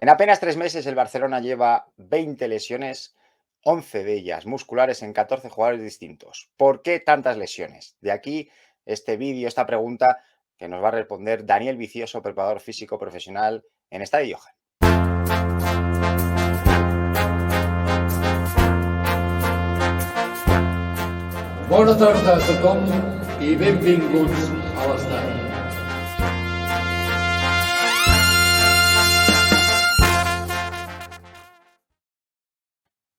En apenas 3 meses, el Barcelona lleva 20 lesiones, 11 de ellas musculares en 14 jugadores distintos. ¿Por qué tantas lesiones? De aquí este vídeo, esta pregunta que nos va a responder Daniel Vicioso, preparador físico profesional en Estadio Johan. Bona tarda a tothom i benvinguts a l'estadi.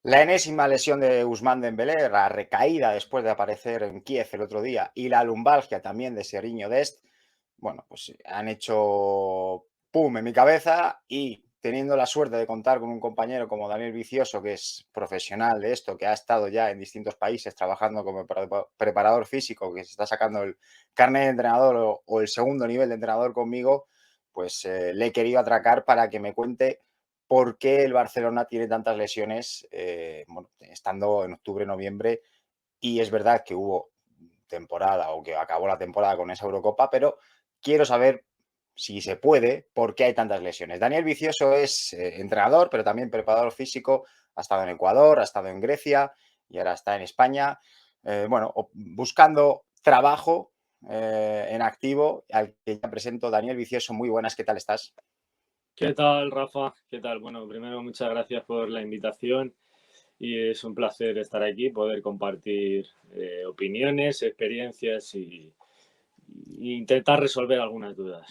La enésima lesión de Ousmane Dembélé, la recaída después de aparecer en Kiev el otro día y la lumbalgia también de Seriño Dest, bueno, pues han hecho pum en mi cabeza y teniendo la suerte de contar con un compañero como Daniel Vicioso, que es profesional de esto, que ha estado ya en distintos países trabajando como preparador físico, que se está sacando el carnet de entrenador o el segundo nivel de entrenador conmigo, pues le he querido atracar para que me cuente por qué el Barcelona tiene tantas lesiones, bueno, estando en octubre, noviembre, y es verdad que hubo temporada o que acabó la temporada con esa Eurocopa, pero quiero saber si se puede, por qué hay tantas lesiones. Daniel Vicioso es entrenador, pero también preparador físico, ha estado en Ecuador, ha estado en Grecia y ahora está en España, bueno, buscando trabajo en activo, al que ya presento. Daniel Vicioso, muy buenas, ¿qué tal estás? ¿Qué tal, Rafa? ¿Qué tal? Bueno, primero muchas gracias por la invitación y es un placer estar aquí, poder compartir opiniones, experiencias y intentar resolver algunas dudas.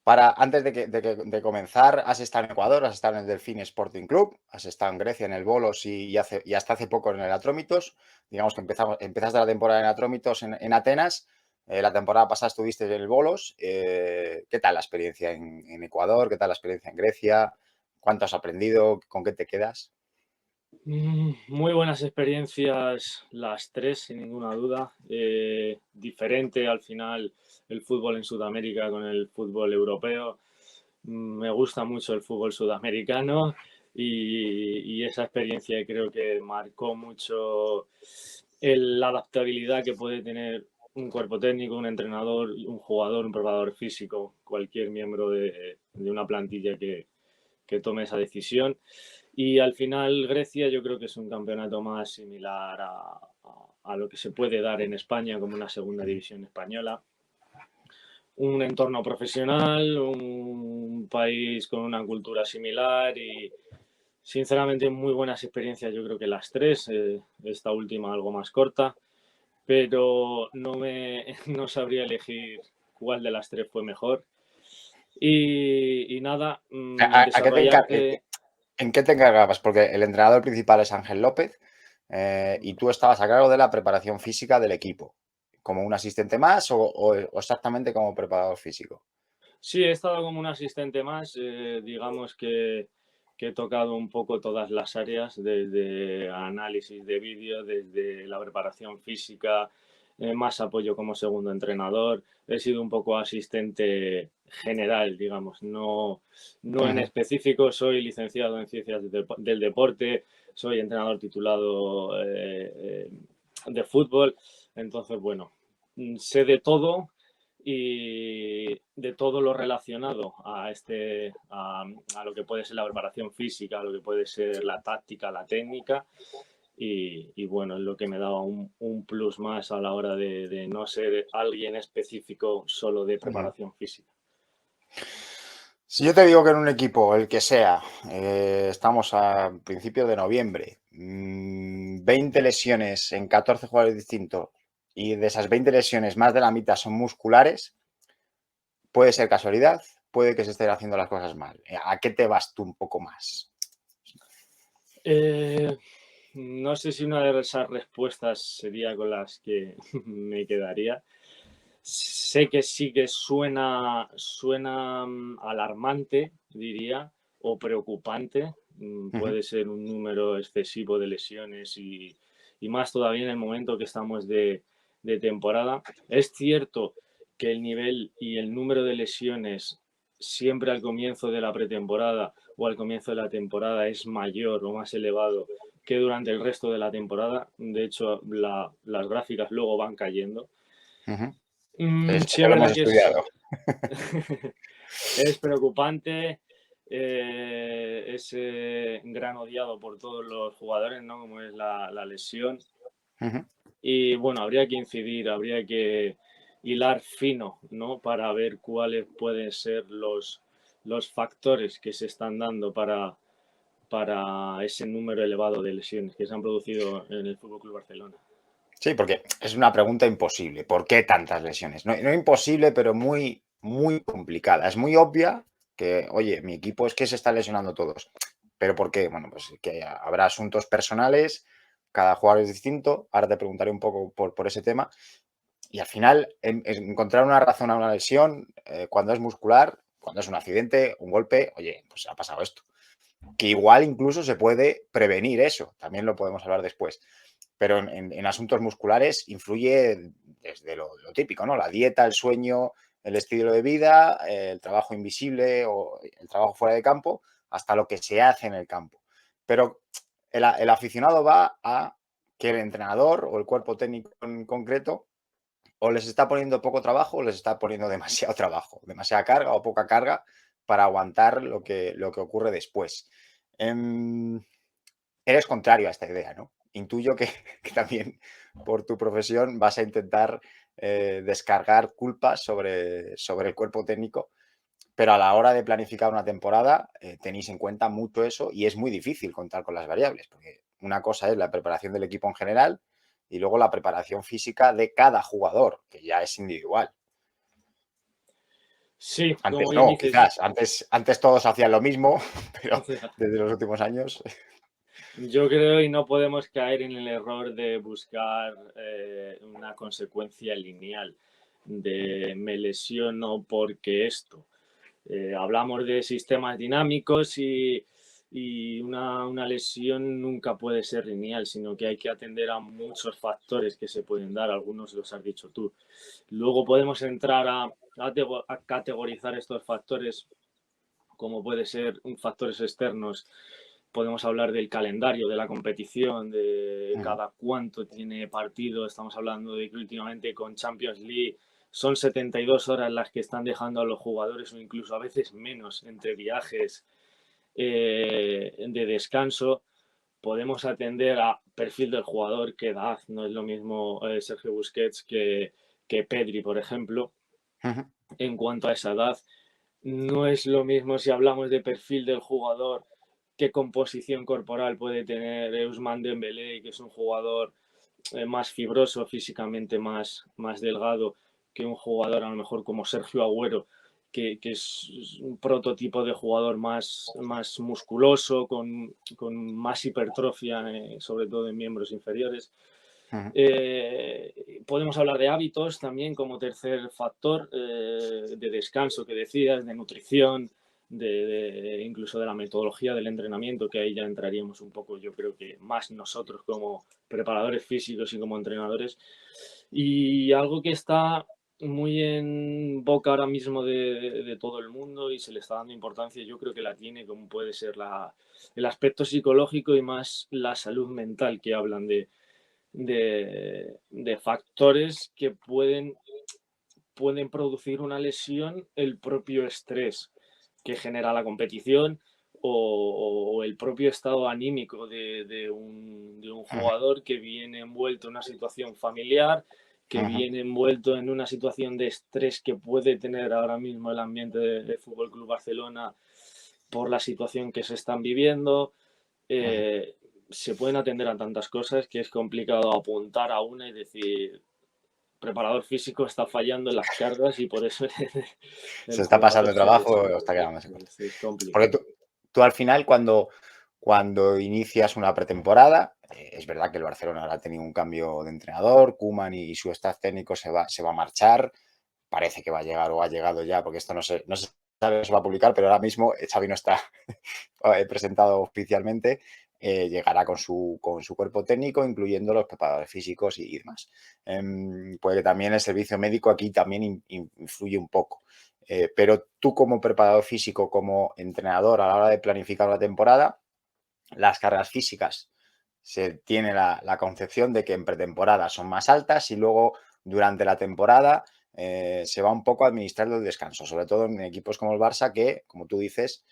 Antes de comenzar, has estado en Ecuador, has estado en el Delfín Sporting Club, has estado en Grecia, en el Bolos y hasta hace poco en el Atrómitos. Digamos que empezaste la temporada en Atrómitos en Atenas. La temporada pasada estuviste en el Bolos. ¿Qué tal la experiencia en Ecuador? ¿Qué tal la experiencia en Grecia? ¿Cuánto has aprendido? ¿Con qué te quedas? Muy buenas experiencias las tres, sin ninguna duda. Diferente al final el fútbol en Sudamérica con el fútbol europeo. Me gusta mucho el fútbol sudamericano y esa experiencia creo que marcó mucho la adaptabilidad que puede tener un cuerpo técnico, un entrenador, un jugador, un preparador físico, cualquier miembro de una plantilla que tome esa decisión. Y al final Grecia yo creo que es un campeonato más similar a lo que se puede dar en España como una segunda división española. Un entorno profesional, un país con una cultura similar y sinceramente muy buenas experiencias yo creo que las tres, esta última algo más corta, pero no sabría elegir cuál de las tres fue mejor. Y nada, ¿A qué desarrollarte. ¿En qué te encargabas? Porque el entrenador principal es Ángel López y tú estabas a cargo de la preparación física del equipo, como un asistente más o exactamente como preparador físico. Sí, he estado como un asistente más, digamos que he tocado un poco todas las áreas, desde análisis de vídeo, desde la preparación física, más apoyo como segundo entrenador. He sido un poco asistente general, digamos, no en Ujú. específico. Soy licenciado en Ciencias del Deporte, soy entrenador titulado de fútbol, entonces, bueno, sé de todo y de todo lo relacionado a lo que puede ser la preparación física, a lo que puede ser la táctica, la técnica. Y bueno, es lo que me daba un plus más a la hora de no ser alguien específico solo de Ujú. preparación física. Si yo te digo que en un equipo, el que sea, estamos a principios de noviembre, 20 lesiones en 14 jugadores distintos y de esas 20 lesiones más de la mitad son musculares, puede ser casualidad, puede que se estén haciendo las cosas mal. ¿A qué te vas tú un poco más? No sé si una de esas respuestas sería con las que me quedaría. Sé que sí que suena alarmante, diría, o preocupante. Ujú. Puede ser un número excesivo de lesiones y más todavía en el momento que estamos de temporada. Es cierto que el nivel y el número de lesiones siempre al comienzo de la pretemporada o al comienzo de la temporada es mayor o más elevado que durante el resto de la temporada. De hecho, las gráficas luego van cayendo. Ujú. Sí Eso es lo hemos verdad que es, estudiado. es preocupante. ese gran odiado por todos los jugadores, ¿no? Como es la lesión. Ujú. Y bueno, habría que incidir, habría que hilar fino, ¿no? Para ver cuáles pueden ser los factores que se están dando para ese número elevado de lesiones que se han producido en el Fútbol Club Barcelona. Sí, porque es una pregunta imposible. ¿Por qué tantas lesiones? No, no imposible, pero muy, muy complicada. Es muy obvia que, oye, mi equipo es que se está lesionando todos. ¿Pero por qué? Bueno, pues que habrá asuntos personales, cada jugador es distinto. Ahora te preguntaré un poco por ese tema. Y al final, encontrar una razón a una lesión, cuando es muscular, cuando es un accidente, un golpe, oye, pues ha pasado esto. Que igual incluso se puede prevenir eso, también lo podemos hablar después. Pero en asuntos musculares influye desde lo típico, ¿no? La dieta, el sueño, el estilo de vida, el trabajo invisible o el trabajo fuera de campo, hasta lo que se hace en el campo. Pero el aficionado va a que el entrenador o el cuerpo técnico en concreto o les está poniendo poco trabajo o les está poniendo demasiado trabajo, demasiada carga o poca carga para aguantar lo que ocurre después. Em, Eres contrario a esta idea, ¿no? Intuyo que, que también por tu profesión vas a intentar descargar culpas sobre el cuerpo técnico, pero a la hora de planificar una temporada tenéis en cuenta mucho eso y es muy difícil contar con las variables, porque una cosa es la preparación del equipo en general y luego la preparación física de cada jugador, que ya es individual. Sí, Antes como bien no, dices, quizás. Antes todos hacían lo mismo, pero desde los últimos años. yo creo y no podemos caer en el error de buscar una consecuencia lineal de me lesiono porque esto. Hablamos de sistemas dinámicos y una lesión nunca puede ser lineal, sino que hay que atender a muchos factores que se pueden dar, algunos los has dicho tú. Luego podemos entrar a categorizar estos factores como puede ser factores externos. Podemos hablar del calendario de la competición, de Ujú, cada cuánto tiene partido. Estamos hablando de que últimamente con Champions League son 72 horas las que están dejando a los jugadores o incluso a veces menos entre viajes de descanso. Podemos atender a perfil del jugador, qué edad. No es lo mismo Sergio Busquets que Pedri, por ejemplo. ujú, En cuanto a esa edad, no es lo mismo si hablamos de perfil del jugador, qué composición corporal puede tener Ousmane Dembélé, que es un jugador más fibroso, físicamente más delgado que un jugador a lo mejor como Sergio Agüero, que es un prototipo de jugador más musculoso, con más hipertrofia, sobre todo en miembros inferiores. ujú. Podemos hablar de hábitos también como tercer factor, de descanso que decías, de nutrición, incluso de la metodología del entrenamiento, que ahí ya entraríamos un poco, yo creo que más nosotros como preparadores físicos y como entrenadores. Y algo que está muy en boca ahora mismo de todo el mundo y se le está dando importancia, yo creo que la tiene, como puede ser el aspecto psicológico y más la salud mental, que hablan de factores que pueden producir una lesión, el propio estrés que genera la competición o el propio estado anímico de un Ujú, jugador que viene envuelto en una situación familiar, que ujú, viene envuelto en una situación de estrés que puede tener ahora mismo el ambiente de Fútbol Club Barcelona por la situación que se están viviendo. ujú. Se pueden atender a tantas cosas que es complicado apuntar a una y decir, preparador físico está fallando en las cargas y por eso Se el está pasando jugador el se ha trabajo o lesionado. está quedándose corto. Es Porque complicado. tú al final, cuando inicias una pretemporada, es verdad que el Barcelona ahora ha tenido un cambio de entrenador, Koeman y su staff técnico se va a marchar, parece que va a llegar o ha llegado ya, porque esto no se sabe si se va a publicar, pero ahora mismo Xavi no está presentado oficialmente, llegará con su cuerpo técnico, incluyendo los preparadores físicos y demás. Puede que también el servicio médico aquí también influye un poco. Pero tú como preparador físico, como entrenador a la hora de planificar una temporada, las cargas físicas se tiene la concepción de que en pretemporada son más altas y luego durante la temporada se va un poco a administrar el descanso, sobre todo en equipos como el Barça que, como tú dices,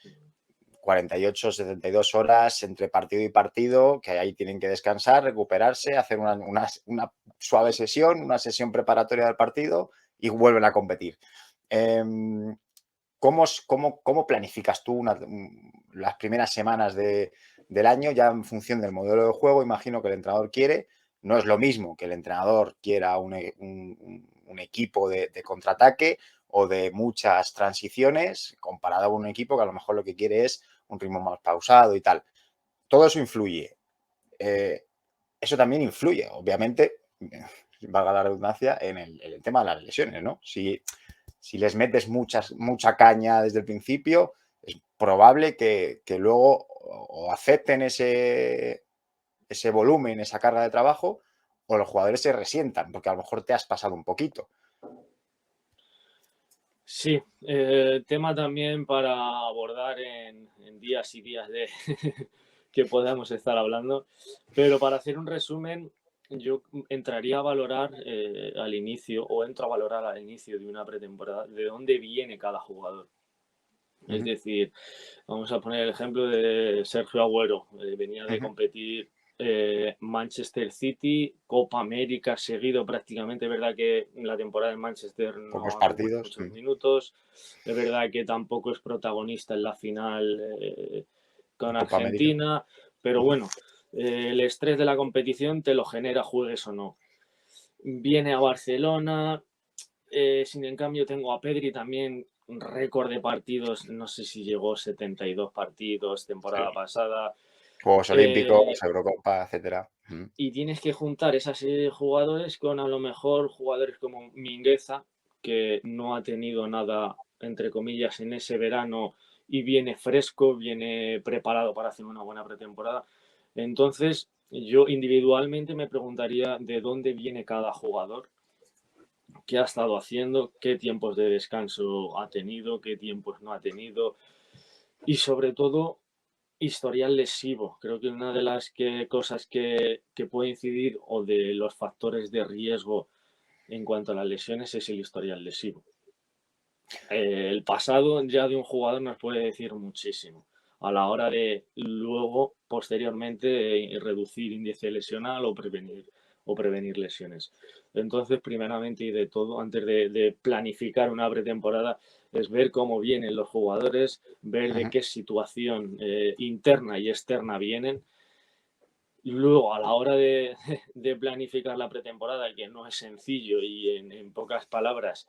48, 72 horas entre partido y partido, que ahí tienen que descansar, recuperarse, hacer una suave sesión, una sesión preparatoria del partido y vuelven a competir. ¿Cómo planificas tú las primeras semanas del año ya en función del modelo de juego? Imagino que el entrenador quiere, no es lo mismo que el entrenador quiera un equipo de contraataque o de muchas transiciones comparado a un equipo que a lo mejor lo que quiere es un ritmo más pausado y tal. Todo eso influye. Eso también influye, obviamente, valga la redundancia, en el tema de las lesiones, ¿no? Si les metes mucha caña desde el principio, es probable que luego o acepten ese volumen, esa carga de trabajo, o los jugadores se resientan, porque a lo mejor te has pasado un poquito. Sí, tema también para abordar en días y días de que podamos estar hablando, pero para hacer un resumen, yo entraría a valorar al inicio, o entro a valorar al inicio de una pretemporada, de dónde viene cada jugador. Es decir, vamos a poner el ejemplo de Sergio Agüero, venía de competir Manchester City, Copa América seguido prácticamente. Es verdad que la temporada en Manchester Pocos no ha compuesto partidos. muchos minutos. Es verdad que tampoco es protagonista en la final con Copa América. Argentina, pero bueno, el estrés de la competición te lo genera, juegues o no. Viene a Barcelona, sin en cambio tengo a Pedri también, un récord de partidos, no sé si llegó 72 partidos temporada pasada. Juegos Olímpicos, Eurocopa, etcétera. Y tienes que juntar esa serie de jugadores con a lo mejor jugadores como Mingueza, que no ha tenido nada, entre comillas, en ese verano y viene fresco, viene preparado para hacer una buena pretemporada. Entonces, yo individualmente me preguntaría de dónde viene cada jugador, qué ha estado haciendo, qué tiempos de descanso ha tenido, qué tiempos no ha tenido y sobre todo historial lesivo. Creo que una de las cosas que puede incidir o de los factores de riesgo en cuanto a las lesiones es el historial lesivo. El pasado ya de un jugador nos puede decir muchísimo a la hora de luego, posteriormente, reducir índice lesional o prevenir lesiones. Entonces, primeramente y de todo, antes de planificar una pretemporada, es ver cómo vienen los jugadores, ver de qué situación interna y externa vienen. Y luego, a la hora de planificar la pretemporada, que no es sencillo y en pocas palabras,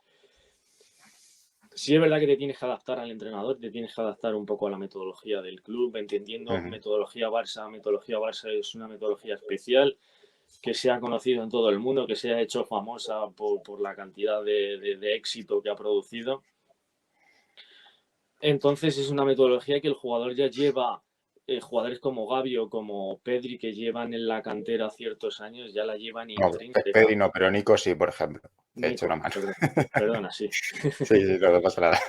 sí es verdad que te tienes que adaptar al entrenador, te tienes que adaptar un poco a la metodología del club, entendiendo metodología Barça. Metodología Barça es una metodología especial que se ha conocido en todo el mundo, que se ha hecho famosa por la cantidad de éxito que ha producido. Entonces es una metodología que el jugador ya lleva, jugadores como Gavi o como Pedri, que llevan en la cantera ciertos años, ya la llevan No, intrínseca. Pedri no, pero Nico sí, por ejemplo. Te echo una Nico, mano. perdona, sí. Sí, no pasa nada.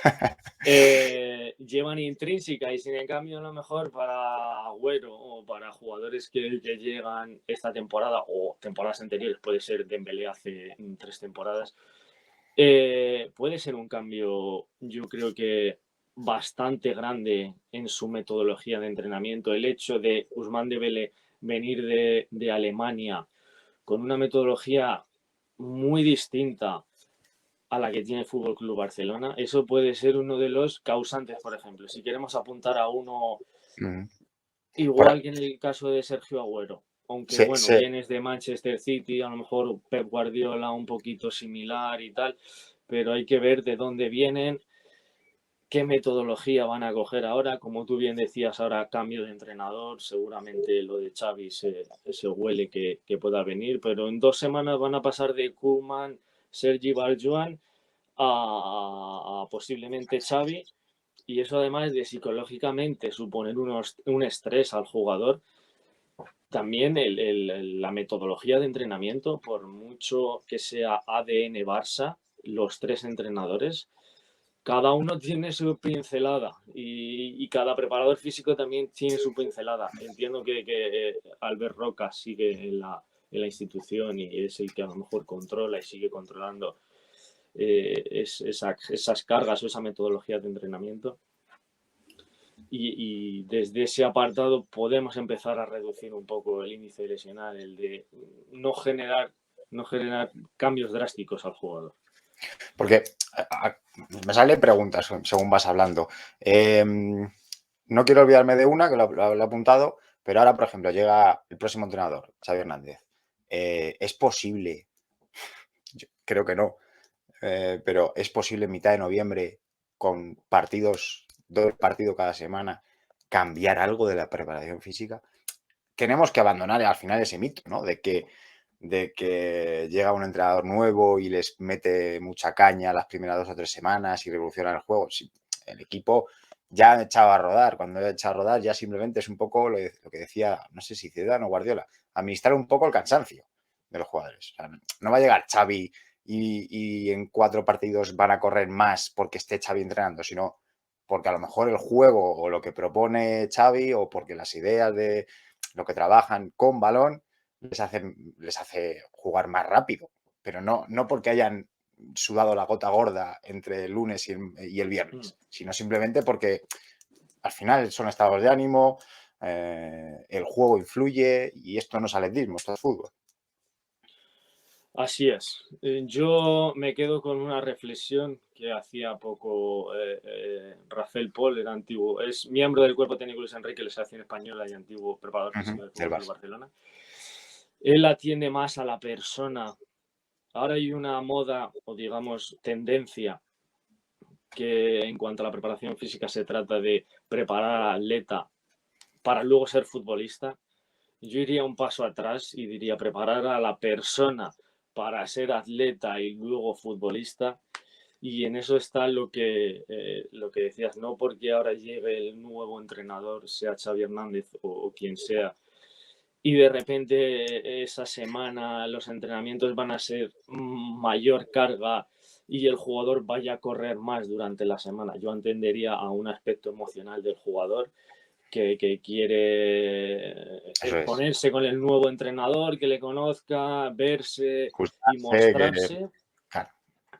Llevan intrínseca y sin en cambio a lo mejor para Agüero o para jugadores que llegan esta temporada o temporadas anteriores, puede ser Dembélé hace 3 temporadas, puede ser un cambio, yo creo que bastante grande en su metodología de entrenamiento. El hecho de Ousmane Dembélé venir de Alemania con una metodología muy distinta a la que tiene el Fútbol Club Barcelona, eso puede ser uno de los causantes, por ejemplo. Si queremos apuntar a uno igual que en el caso de Sergio Agüero, aunque bueno, vienes de Manchester City, a lo mejor Pep Guardiola un poquito similar y tal, pero hay que ver de dónde vienen, qué metodología van a coger ahora. Como tú bien decías, ahora cambio de entrenador, seguramente lo de Xavi se huele que pueda venir, pero en 2 semanas van a pasar de Koeman, Sergi Barjuan a posiblemente Xavi, y eso además de psicológicamente suponer un estrés al jugador, también la metodología de entrenamiento, por mucho que sea ADN Barça, los 3 entrenadores, cada uno tiene su pincelada y cada preparador físico también tiene su pincelada. Entiendo que Albert Roca sigue en la institución y es el que a lo mejor controla y sigue controlando esas cargas o esa metodología de entrenamiento. y desde ese apartado podemos empezar a reducir un poco el índice lesional, el de no generar cambios drásticos al jugador. Porque me salen preguntas según vas hablando. No quiero olvidarme de una, que lo he apuntado, pero ahora, por ejemplo, llega el próximo entrenador, Xavi Hernández. ¿Es posible? Yo creo que no, pero ¿es posible en mitad de noviembre, con partidos, 2 partidos cada semana, cambiar algo de la preparación física? Tenemos que abandonar al final ese mito, ¿no? De que llega un entrenador nuevo y les mete mucha caña las primeras 2 o 3 semanas y revoluciona el juego. Sí, el equipo ya ha echado a rodar. Cuando ha echado a rodar ya simplemente es un poco lo que decía, no sé si Zidane o Guardiola, administrar un poco el cansancio de los jugadores. O sea, no va a llegar Xavi y en 4 partidos van a correr más porque esté Xavi entrenando, sino porque a lo mejor el juego o lo que propone Xavi o porque las ideas de lo que trabajan con balón les hace jugar más rápido, pero no porque hayan sudado la gota gorda entre el lunes y el viernes, sino simplemente porque al final son estados de ánimo, el juego influye y esto no es atletismo, esto es fútbol. Así es. Yo me quedo con una reflexión que hacía poco Rafael Pol, el antiguo, es miembro del cuerpo técnico Luis Enrique, la selección española y antiguo preparador físico del Barcelona. Él atiende más a la persona. Ahora hay una moda o digamos tendencia que en cuanto a la preparación física se trata de preparar al atleta para luego ser futbolista. Yo iría un paso atrás y diría preparar a la persona para ser atleta y luego futbolista. Y en eso está lo que decías, no porque ahora llegue el nuevo entrenador, sea Xavi Hernández o quien sea, y de repente esa semana los entrenamientos van a ser mayor carga y el jugador vaya a correr más durante la semana. Yo entendería a un aspecto emocional del jugador que quiere ponerse con el nuevo entrenador, que le conozca, verse y mostrarse, claro,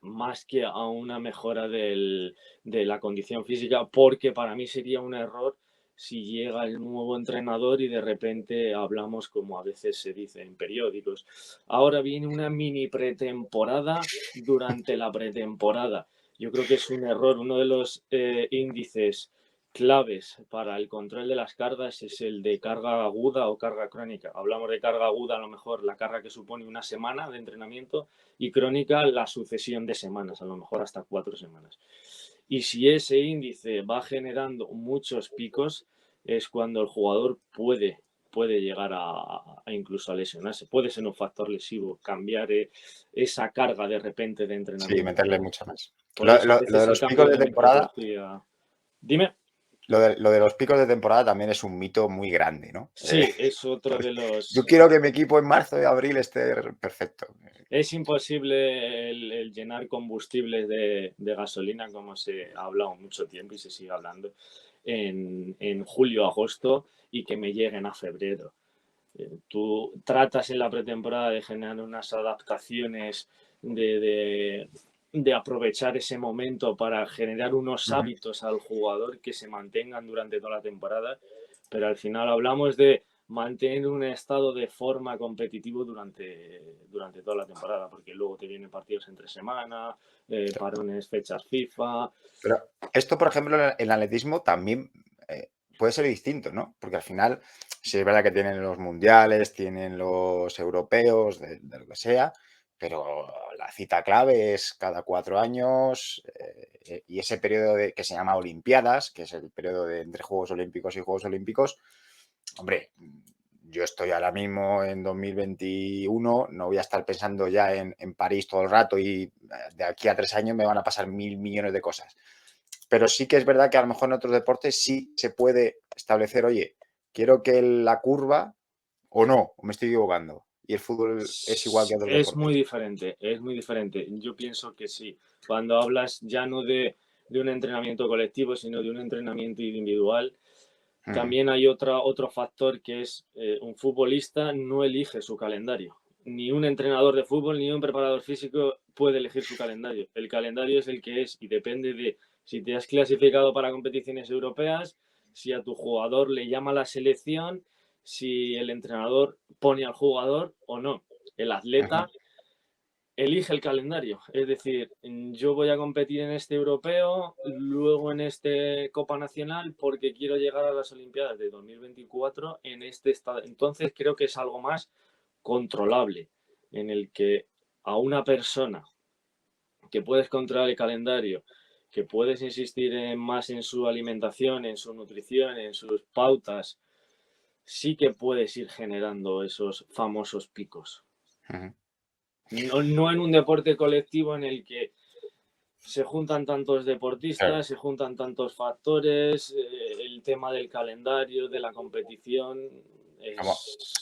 más que a una mejora de la condición física, porque para mí sería un error si llega el nuevo entrenador y de repente hablamos, como a veces se dice en periódicos, ahora viene una mini pretemporada durante la pretemporada. Yo creo que es un error. Uno de los índices claves para el control de las cargas es el de carga aguda o carga crónica. Hablamos de carga aguda, a lo mejor la carga que supone una semana de entrenamiento, y crónica la sucesión de semanas, a lo mejor hasta 4 semanas. Y si ese índice va generando muchos picos, es cuando el jugador puede llegar a incluso a lesionarse. Puede ser un factor lesivo, cambiar esa carga de repente de entrenamiento. Sí, meterle mucha más. Lo de los picos de temporada. Dime. Lo de los picos de temporada también es un mito muy grande, ¿no? Sí, es otro de los... Yo quiero que mi equipo en marzo y abril esté perfecto. Es imposible el llenar combustibles de gasolina, como se ha hablado mucho tiempo y se sigue hablando, en julio, agosto, y que me lleguen a febrero. Tú tratas en la pretemporada de generar unas adaptaciones, de aprovechar ese momento para generar unos hábitos al jugador que se mantengan durante toda la temporada, pero al final hablamos de mantener un estado de forma competitivo durante toda la temporada, porque luego te vienen partidos entre semana, parones, fechas FIFA. Pero esto, por ejemplo, en el atletismo también puede ser distinto, ¿no? Porque al final, sí es verdad que tienen los mundiales, tienen los europeos, de lo que sea, pero la cita clave es cada 4 años y ese periodo que se llama Olimpiadas, que es el periodo de entre Juegos Olímpicos y Juegos Olímpicos, hombre, yo estoy ahora mismo en 2021, no voy a estar pensando ya en París todo el rato y de aquí a 3 años me van a pasar 1.000 millones de cosas. Pero sí que es verdad que a lo mejor en otros deportes sí se puede establecer, oye, quiero que la curva, o no, o me estoy equivocando. Y el fútbol es igual que otros deportes. Es muy diferente. Yo pienso que sí. Cuando hablas ya no de un entrenamiento colectivo, sino de un entrenamiento individual, también hay otro factor que es un futbolista no elige su calendario. Ni un entrenador de fútbol ni un preparador físico puede elegir su calendario. El calendario es el que es y depende de si te has clasificado para competiciones europeas, si a tu jugador le llama la selección, si el entrenador pone al jugador o no. El atleta elige el calendario, es decir, yo voy a competir en este europeo, luego en este Copa Nacional porque quiero llegar a las Olimpiadas de 2024 en este estado. Entonces creo que es algo más controlable, en el que a una persona que puedes controlar el calendario, que puedes insistir más en su alimentación, en su nutrición, en sus pautas, sí que puedes ir generando esos famosos picos. No en un deporte colectivo en el que se juntan tantos deportistas, Claro. se juntan tantos factores, el tema del calendario, de la competición,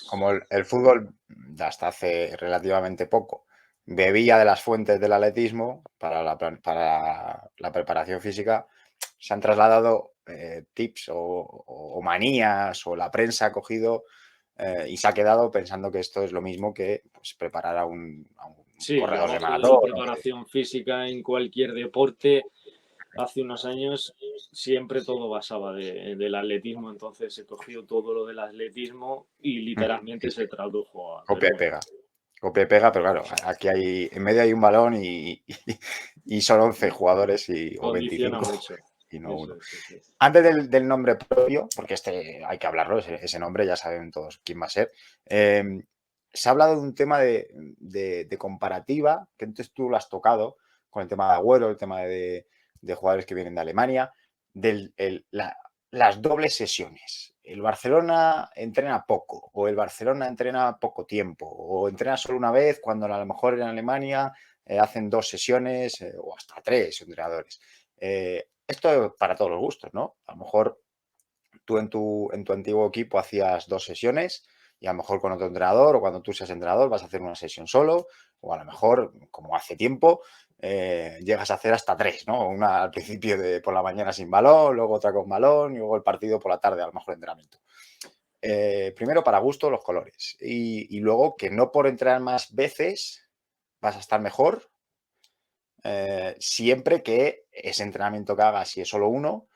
Como el fútbol, hasta hace relativamente poco, bebía de las fuentes del atletismo para la preparación física, se han trasladado tips o manías, o la prensa ha cogido y se ha quedado pensando que esto es lo mismo que pues, preparar a un Sí, la corredor de base de maratón. la preparación física en cualquier deporte hace unos años siempre todo basaba del atletismo, entonces se cogió todo lo del atletismo y literalmente se tradujo a... Copia y pega. Copia y pega, pero claro, aquí hay, en medio hay un balón y son 11 jugadores o Condiciona 25 mucho. y no uno. Eso es. Antes del nombre propio, porque este hay que hablarlo, ese nombre ya saben todos quién va a ser, se ha hablado de un tema de comparativa, que entonces tú lo has tocado, con el tema de Agüero, el tema de jugadores que vienen de Alemania, las dobles sesiones. El Barcelona entrena poco, o el Barcelona entrena poco tiempo, o entrena solo una vez cuando a lo mejor en Alemania hacen 2 sesiones o hasta 3 entrenadores. Esto para todos los gustos, ¿no? A lo mejor tú en tu antiguo equipo hacías 2 sesiones y a lo mejor con otro entrenador, o cuando tú seas entrenador vas a hacer una sesión solo, o a lo mejor, como hace tiempo, llegas a hacer hasta 3, ¿no? Una al principio por la mañana sin balón, luego otra con balón y luego el partido por la tarde, a lo mejor entrenamiento. Primero, para gusto, los colores. Y luego que no por entrenar más veces vas a estar mejor, siempre que ese entrenamiento que hagas, si es solo uno,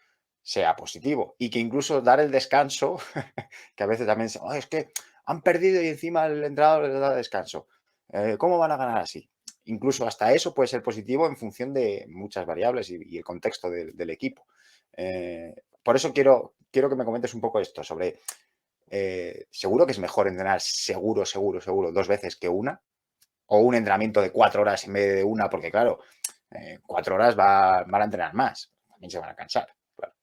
sea positivo. Y que incluso dar el descanso, que a veces también es que han perdido y encima el entrenador les da descanso. ¿Cómo van a ganar así? Incluso hasta eso puede ser positivo en función de muchas variables y el contexto del equipo. Por eso quiero que me comentes un poco esto sobre, seguro que es mejor entrenar seguro 2 veces que una, o un entrenamiento de 4 horas en vez de una, porque claro, 4 horas van a entrenar más, también se van a cansar. Claro.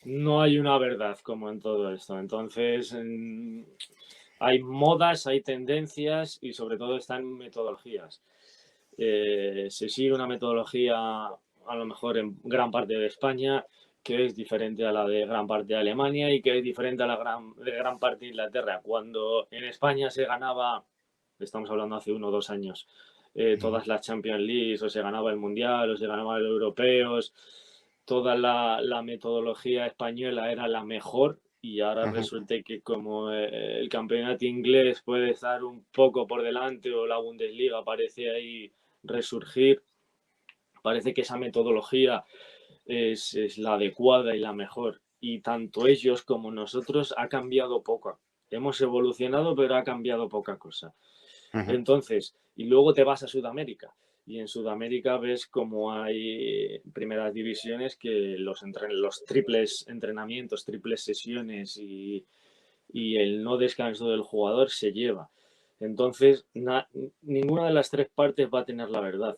No hay una verdad como en todo esto. Entonces, hay modas, hay tendencias y sobre todo están metodologías. Se sigue una metodología a lo mejor en gran parte de España que es diferente a la de gran parte de Alemania y que es diferente a la de gran parte de Inglaterra. Cuando en España se ganaba, estamos hablando hace 1 o 2 años, todas las Champions League, o se ganaba el Mundial, o se ganaba el Europeos, toda la metodología española era la mejor y ahora resulta que como el campeonato inglés puede estar un poco por delante o la Bundesliga parece ahí resurgir, parece que esa metodología es la adecuada y la mejor. Y tanto ellos como nosotros ha cambiado poco. Hemos evolucionado, pero ha cambiado poca cosa. Entonces, y luego te vas a Sudamérica. Y en Sudamérica ves como hay primeras divisiones que los triples entrenamientos, triples sesiones y el no descanso del jugador se lleva. Entonces, ninguna de las 3 partes va a tener la verdad.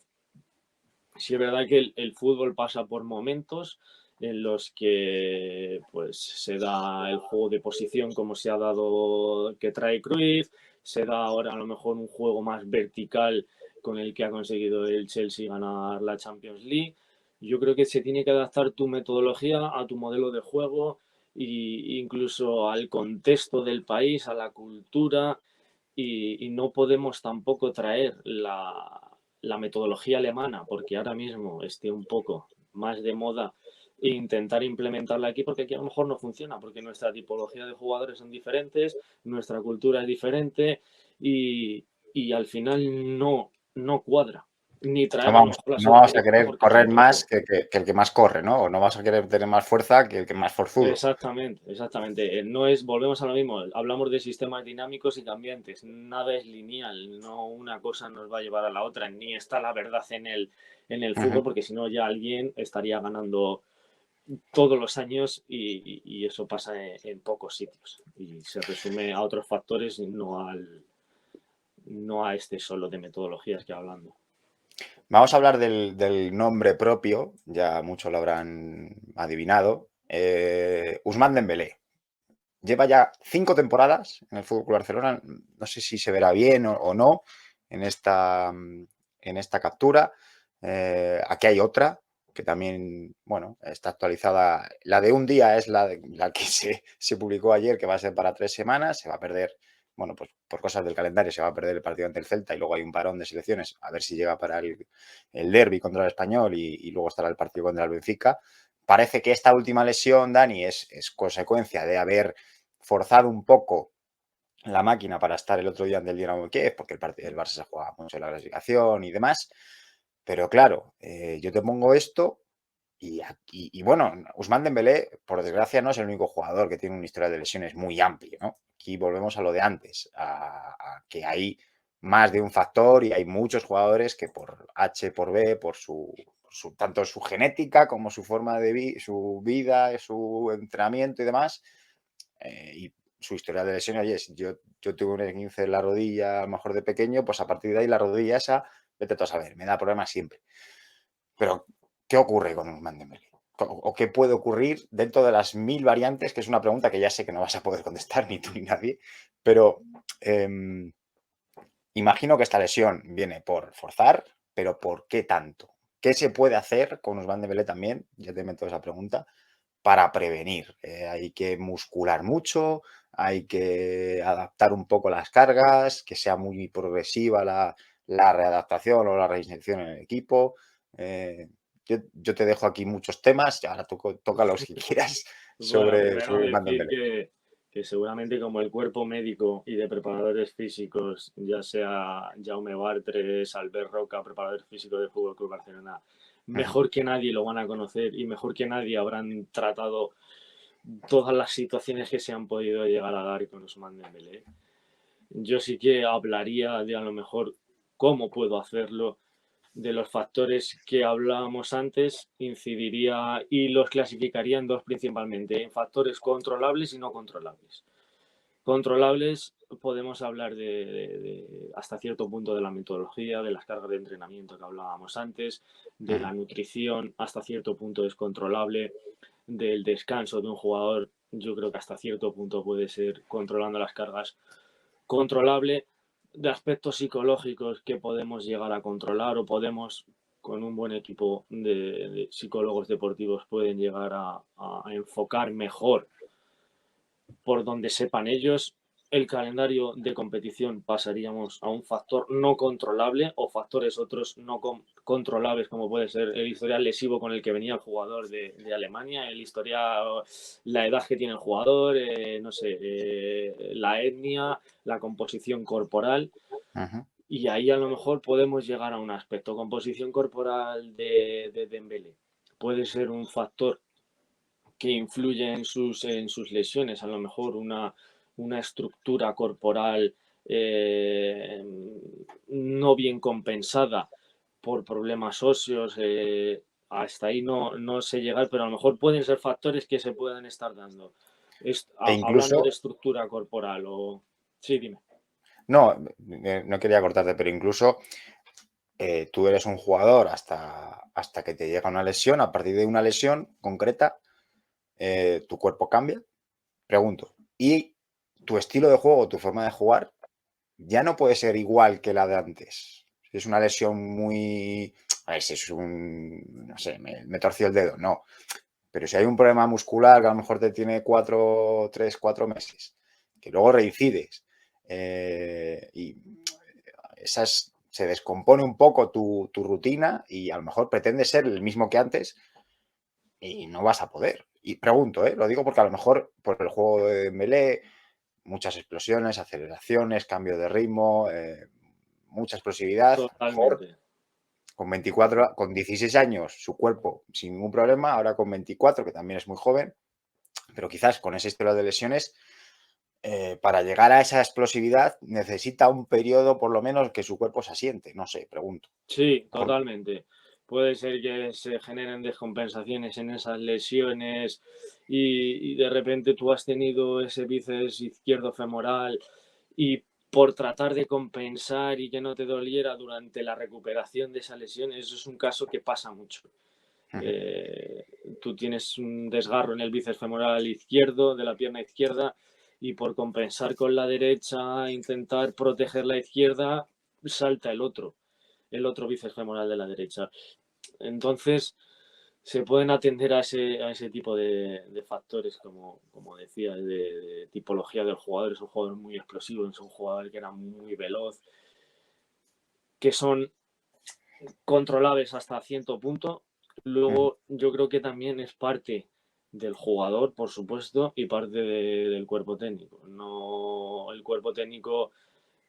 Sí es verdad que el fútbol pasa por momentos en los que pues se da el juego de posición como se ha dado que trae Cruyff, se da ahora a lo mejor un juego más vertical con el que ha conseguido el Chelsea ganar la Champions League. Yo creo que se tiene que adaptar tu metodología a tu modelo de juego e incluso al contexto del país, a la cultura y no podemos tampoco traer la metodología alemana, porque ahora mismo esté un poco más de moda, e intentar implementarla aquí, porque aquí a lo mejor no funciona, porque nuestra tipología de jugadores son diferentes, nuestra cultura es diferente y al final no cuadra. ni No traer a lo vamos, mejor la no vamos a sorpresa, querer porque correr tampoco. más que el que más corre, ¿no? O no vas a querer tener más fuerza que el que más forzudo. Exactamente, exactamente. No es, volvemos a lo mismo, hablamos de sistemas dinámicos y cambiantes, nada es lineal, no una cosa nos va a llevar a la otra, ni está la verdad en el Ujú. fútbol, porque si no ya alguien estaría ganando todos los años y eso pasa en pocos sitios y se resume a otros factores y no a este solo de metodologías que hablando. Vamos a hablar del nombre propio, ya muchos lo habrán adivinado. Ousmane Dembélé. Lleva ya 5 temporadas en el Fútbol Club Barcelona. No sé si se verá bien o no en esta captura. Aquí hay otra que también, bueno, está actualizada. La de un día es la que se publicó ayer, que va a ser para 3 semanas. Se va a perder, bueno, pues por cosas del calendario, se va a perder el partido ante el Celta y luego hay un parón de selecciones. A ver si llega para el derbi contra el Español y luego estará el partido contra el Benfica. Parece que esta última lesión, Dani, es consecuencia de haber forzado un poco la máquina para estar el otro día ante el Dinamo Kiev, porque el Barça se juega mucho en la clasificación y demás. Pero claro, yo te pongo esto y bueno, Ousmane Dembélé, por desgracia, no es el único jugador que tiene un historial de lesiones muy amplio, ¿no? Aquí volvemos a lo de antes, a que hay más de un factor y hay muchos jugadores que por H, por B, tanto su genética como su forma de su vida, su entrenamiento y demás, y su historial de lesiones, oye, si yo tuve un esguince en la rodilla, a lo mejor de pequeño, pues a partir de ahí la rodilla esa, vete tú a saber, me da problemas siempre. Pero, ¿qué ocurre con Ousmane Dembélé? ¿O qué puede ocurrir dentro de las 1000 variantes? Que es una pregunta que ya sé que no vas a poder contestar ni tú ni nadie, pero imagino que esta lesión viene por forzar, pero ¿por qué tanto? ¿Qué se puede hacer con Ousmane Dembélé también? Ya te meto esa pregunta para prevenir. Hay que muscular mucho, hay que adaptar un poco las cargas, que sea muy progresiva la readaptación o la reinserción en el equipo. Eh, yo te dejo aquí muchos temas y ahora toca los que quieras Bueno, sobre primero Ousmane decir Dembélé. que seguramente como el cuerpo médico y de preparadores físicos, ya sea Jaume Bartres, Albert Roca, preparador físico del Fútbol Club Barcelona, Ujú. mejor que nadie lo van a conocer y mejor que nadie habrán tratado todas las situaciones que se han podido llegar a dar con Ousmane Dembélé. Yo sí que hablaría de a lo mejor cómo puedo hacerlo, de los factores que hablábamos antes, incidiría y los clasificaría en dos principalmente, en factores controlables y no controlables. Controlables podemos hablar hasta cierto punto de la metodología, de las cargas de entrenamiento que hablábamos antes, de Ujú. la nutrición, hasta cierto punto es controlable, del descanso de un jugador, yo creo que hasta cierto punto puede ser controlando las cargas controlable, de aspectos psicológicos que podemos llegar a controlar o podemos, con un buen equipo de psicólogos deportivos, pueden llegar a enfocar mejor por donde sepan ellos. El calendario de competición pasaríamos a un factor no controlable o factores otros no controlables, como puede ser el historial lesivo con el que venía el jugador de Alemania, el historial, la edad que tiene el jugador, no sé, la etnia, la composición corporal. Ujú. Y ahí a lo mejor podemos llegar a un aspecto. Composición corporal de Dembélé puede ser un factor que influye en sus lesiones, a lo mejor una estructura corporal no bien compensada por problemas óseos. Hasta ahí no sé llegar, pero a lo mejor pueden ser factores que se puedan estar dando. E incluso, Hablando de estructura corporal o... Sí, dime. no, no quería cortarte, pero incluso tú eres un jugador hasta que te llega una lesión. A partir de una lesión concreta, tu cuerpo cambia. Pregunto, ¿y tu estilo de juego, tu forma de jugar, ya no puede ser igual que la de antes? Si es una lesión muy... A ver, si es un... No sé, me torció el dedo, no. Pero si hay un problema muscular que a lo mejor te tiene 3, 4 meses, que luego reincides, y se descompone un poco tu rutina y a lo mejor pretende ser el mismo que antes y no vas a poder. Y pregunto, lo digo porque a lo mejor por el juego de melee, muchas explosiones, aceleraciones, cambio de ritmo, mucha explosividad, a lo mejor Totalmente. Con 24, con 16 años, su cuerpo sin ningún problema, ahora con 24, que también es muy joven, pero quizás con esa historia de lesiones, para llegar a esa explosividad necesita un periodo por lo menos que su cuerpo se asiente, no sé, pregunto. Sí, Mejor- totalmente. Puede ser que se generen descompensaciones en esas lesiones y de repente tú has tenido ese bíceps izquierdo femoral y por tratar de compensar y que no te doliera durante la recuperación de esa lesión, eso es un caso que pasa mucho. Ujú. Eh, Tú tienes un desgarro en el bíceps femoral izquierdo de la pierna izquierda y por compensar con la derecha, intentar proteger la izquierda, salta el otro bíceps femoral de la derecha. Entonces, se pueden atender a ese tipo de factores, como decía, de tipología del jugador. Es un jugador muy explosivo, es un jugador que era muy veloz, que son controlables hasta cierto punto. Ujú. Luego, yo creo que también es parte del jugador, por supuesto, y parte del cuerpo técnico. No, el cuerpo técnico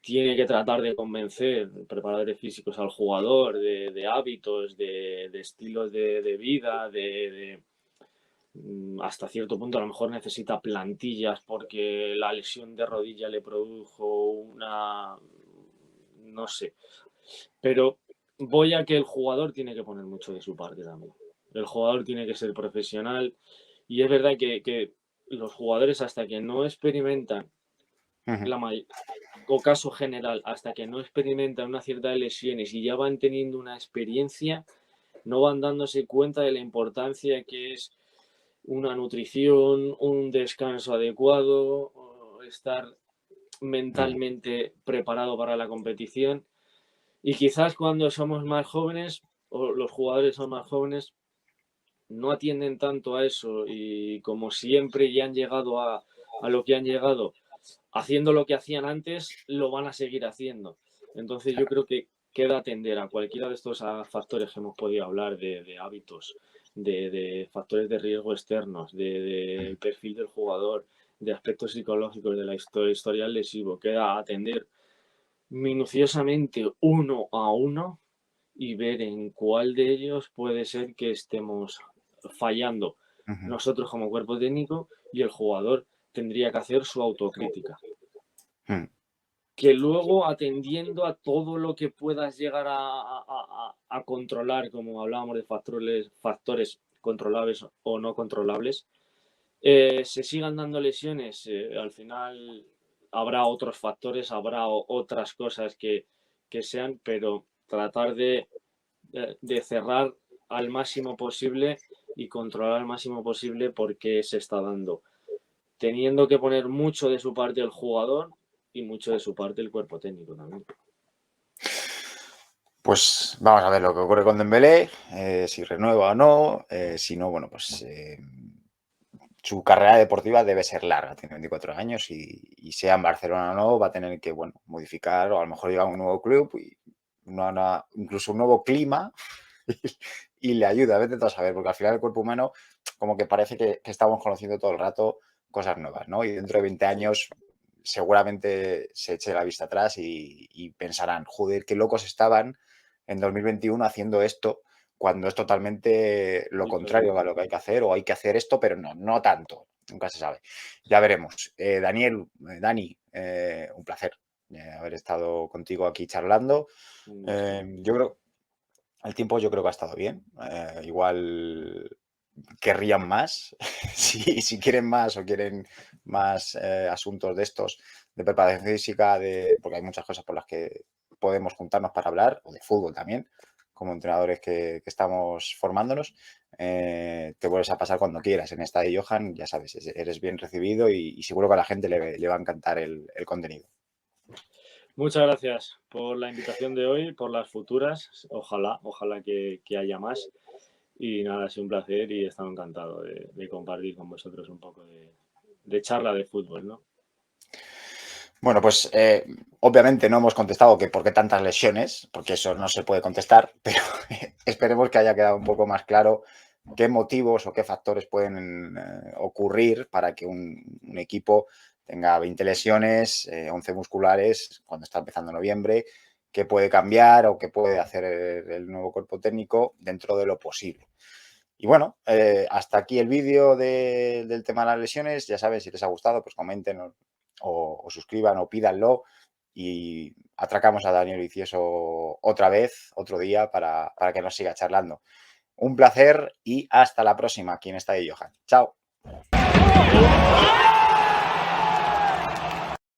tiene que tratar de convencer preparadores físicos al jugador de hábitos, de estilos de vida, hasta cierto punto a lo mejor necesita plantillas porque la lesión de rodilla le produjo una, no sé, pero voy a que el jugador tiene que poner mucho de su parte también. El jugador tiene que ser profesional y es verdad que los jugadores hasta que no experimentan Ujú. la o caso general, hasta que no experimentan una cierta lesiones y ya van teniendo una experiencia, no van dándose cuenta de la importancia que es una nutrición, un descanso adecuado, estar Ujú. mentalmente preparado para la competición. Y quizás cuando somos más jóvenes, o los jugadores son más jóvenes, no atienden tanto a eso y como siempre ya han llegado a lo que han llegado haciendo lo que hacían antes, lo van a seguir haciendo. Entonces yo creo que queda atender a cualquiera de estos factores que hemos podido hablar, de hábitos, de factores de riesgo externos, del perfil del jugador, de aspectos psicológicos de la historial lesivo. Queda atender minuciosamente uno a uno y ver en cuál de ellos puede ser que estemos fallando Ujú. nosotros como cuerpo técnico y el jugador tendría que hacer su autocrítica. Ujú. Que luego atendiendo a todo lo que puedas llegar a controlar, como hablábamos de factores controlables o no controlables, se sigan dando lesiones, al final habrá otros factores, habrá otras cosas que sean, pero tratar de cerrar al máximo posible y controlar al máximo posible por qué se está dando, teniendo que poner mucho de su parte el jugador y mucho de su parte el cuerpo técnico también. Pues vamos a ver lo que ocurre con Dembélé, si renueva o no, si no, bueno, pues su carrera deportiva debe ser larga, tiene 24 años y sea en Barcelona o no, va a tener que, bueno, modificar o a lo mejor llegar a un nuevo club y incluso un nuevo clima y le ayuda, vete tú a saber, porque al final el cuerpo humano como que parece que estamos conociendo todo el rato cosas nuevas, ¿no? Y dentro de 20 Sí. años seguramente se eche la vista atrás y pensarán, joder, qué locos estaban en 2021 haciendo esto cuando es totalmente lo contrario a Diferente. lo que hay que hacer, o hay que hacer esto, pero no tanto, nunca se sabe. Ya veremos. Dani, un placer haber estado contigo aquí charlando. Un gusto. Yo creo, el tiempo yo creo que ha estado bien. Igual querrían más, si quieren más o quieren más asuntos de estos, de preparación física, porque hay muchas cosas por las que podemos juntarnos para hablar, o de fútbol también, como entrenadores que estamos formándonos. Te vuelves a pasar cuando quieras. En esta de Johan, ya sabes, eres bien recibido y seguro que a la gente le va a encantar el contenido. Muchas gracias por la invitación de hoy, por las futuras. Ojalá que haya más. Y nada, ha sido un placer y he estado encantado de compartir con vosotros un poco de charla de fútbol, ¿no? Bueno, pues obviamente no hemos contestado que por qué tantas lesiones, porque eso no se puede contestar, pero esperemos que haya quedado un poco más claro qué motivos o qué factores pueden ocurrir para que un equipo tenga 20 lesiones, 11 musculares cuando está empezando noviembre que puede cambiar o que puede hacer el nuevo cuerpo técnico dentro de lo posible. Y bueno, hasta aquí el vídeo del tema de las lesiones. Ya saben, si les ha gustado, pues comenten o suscriban o pídanlo. Y atracamos a Daniel Vicioso otra vez, otro día, para que nos siga charlando. Un placer y hasta la próxima. Aquí en Estadio Johan. Chao.